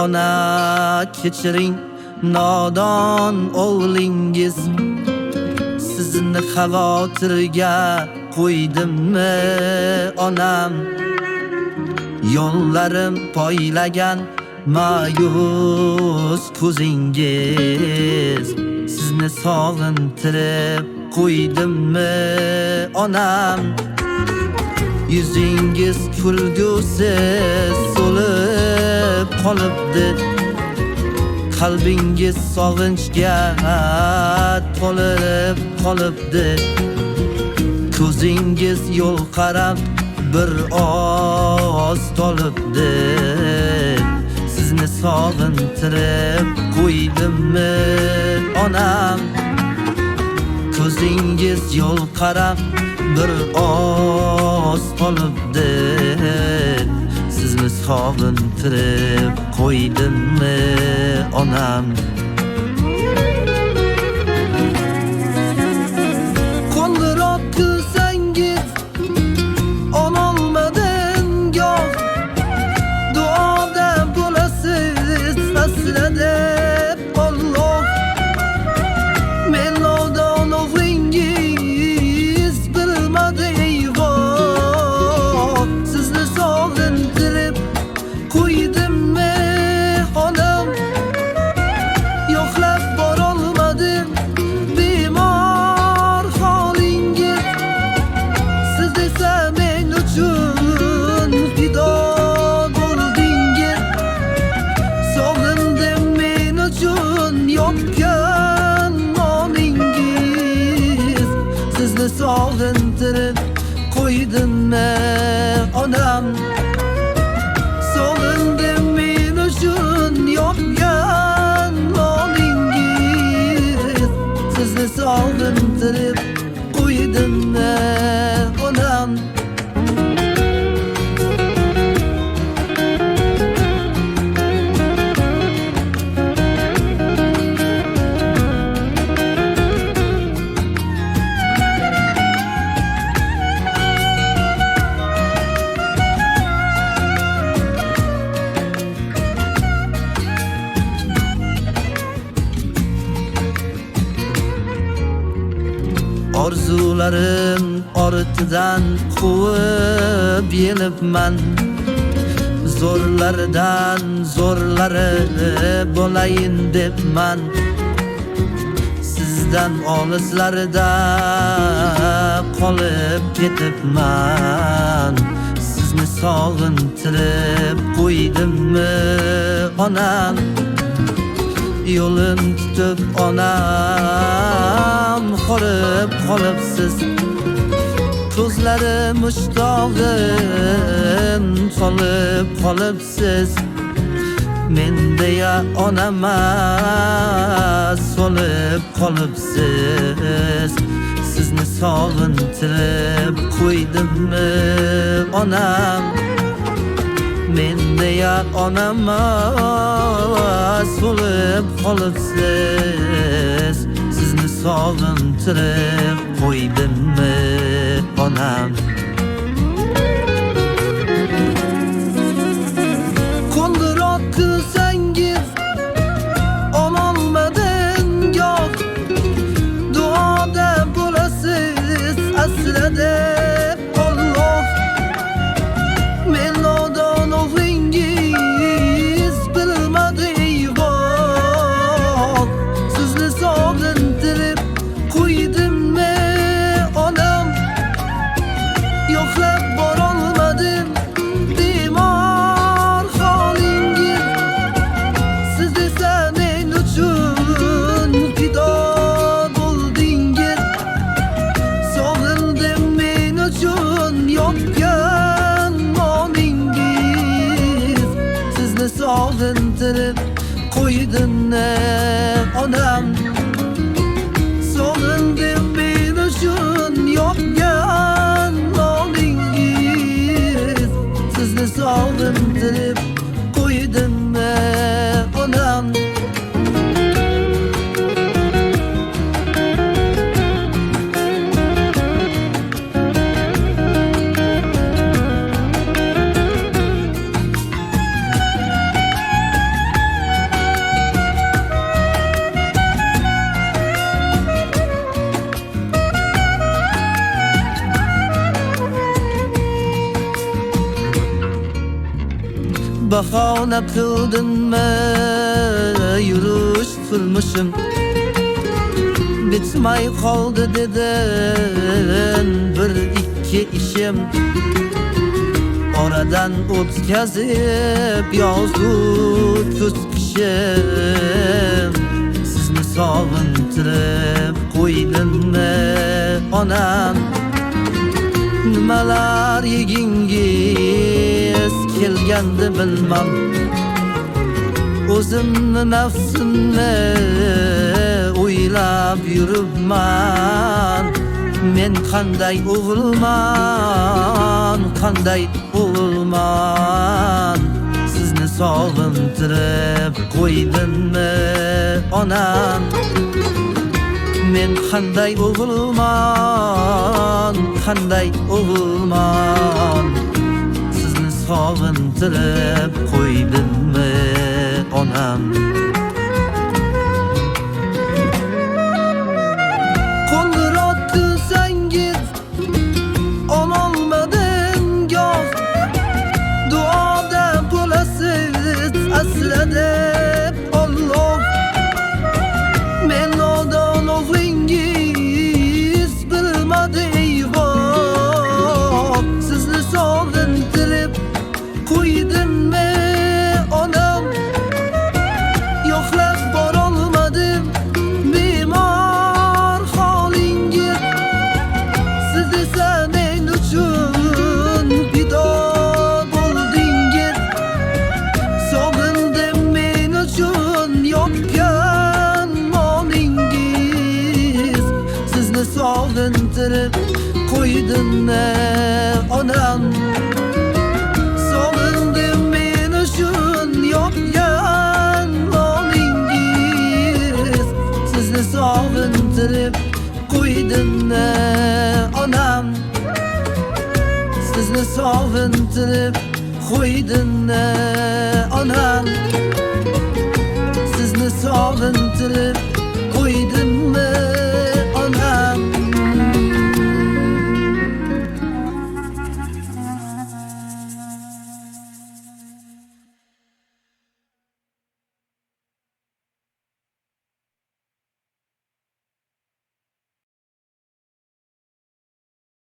ona kechiring nodon o'g'lingiz. Sizni xavotirga qo'ydimmi onam? Yo'llarim poylagan ma'yus ko'zingiz. Sizni sog'intirib qo'ydimmi onam? Yüzüngiz kulgusiz so'lib qolibdi. Qalbingiz sog'inchga to'lib qolibdi. Ko'zingiz yo'l qarab bir oz tolibdi. Sizni sog'intirib qo'ydimmi onam? Ko'zingiz yo'l qarab bir oz tolibdi. Sizni sog'intirib qo'ydimmi onam? Qo'ng'iroq qilsangiz ololmadim goh. Duoda bo'lasiz aslida Alloh. Men nodon o'g'lingiz bilmadi eyvon. Sizni sog'intirib qo'ydimmi onam? Yo'qlab borolmadim bemor holingiz. Siz esa men uchun fido bo'ldingiz. Sog'indim men uchun yopgan nomingiz. Sizni sog'intirib qo'ydimmi onam? Sog'indim men uchun yopgan nomingiz. Sizni sog'intirib qo'ydimmi onam? Orzularim ortidan quvib yelibman. Zo'rlardan zo'rlari bo'layin debman. Sizdan olislarda qolib ketibman. Sizni sog'intirib qo'ydimmi onam? Yo'lim tutib onam qolib qolibsiz. Ko'zlarim mushtog'im solib qolibsiz. Men deya onamas so'lib qolibsiz. Sizni sog'intirib qo'ydimmi onam? Men deya onamas so'lib qolibsiz. Sizni sog'intirib qo'ydimmi onam? Qo'ng'iroq qilsangiz ololmadim goh. Duoda bo'lasiz aslida Alloh. Men nodon o'g'lingiz bilmadi eyvon. Sizni sog'intirib qo'ydimmi onam? Yo'qlab borolmadim bemor holingiz. Siz esa men uchun fido bo'ldingiz. Sog'indim men uchun yopgan nomingiz. Sizni sog'intirib qo'ydimmi onam? Sog'indim men uchun yopgan nomingiz. Sizni sog'intirib qo'ydimmi onam? bahona qildinmi yurish turmushim bitmay qoldi dedin bir ikki ishim oradan o'tkazib yozu kuz qishim sizni sog'intirib qo'ydimmi onam nimalar yegingiz kelgandi bilmam o'zimni nafsimni o'ylab yuribman men qanday o'g'ilman sizni sog'intirib qo'ydimmi onam men qanday o'g'ilman sizni sog'intirib qo'ydimmi onam qo'ng'iroq qilsangiz ololmadim goh duoda bo'lasiz asla deb Alloh men nodon o'g'lingiz bilmadi eyvoh sizni sog'intirib qo'ydimmi onam yo'qlab borolmadim bemor holingiz siz esa men uchun fido bo'ldingiz sog'indim men uchun yopgan molingiz sizni sog'intirib qo'ydimmi onam sog'indim men uchun yopgan molingiz sizni sog'intirib qo'ydimmi onam sizni sog'intirib qo'ydimmi onam sizni sog'intirib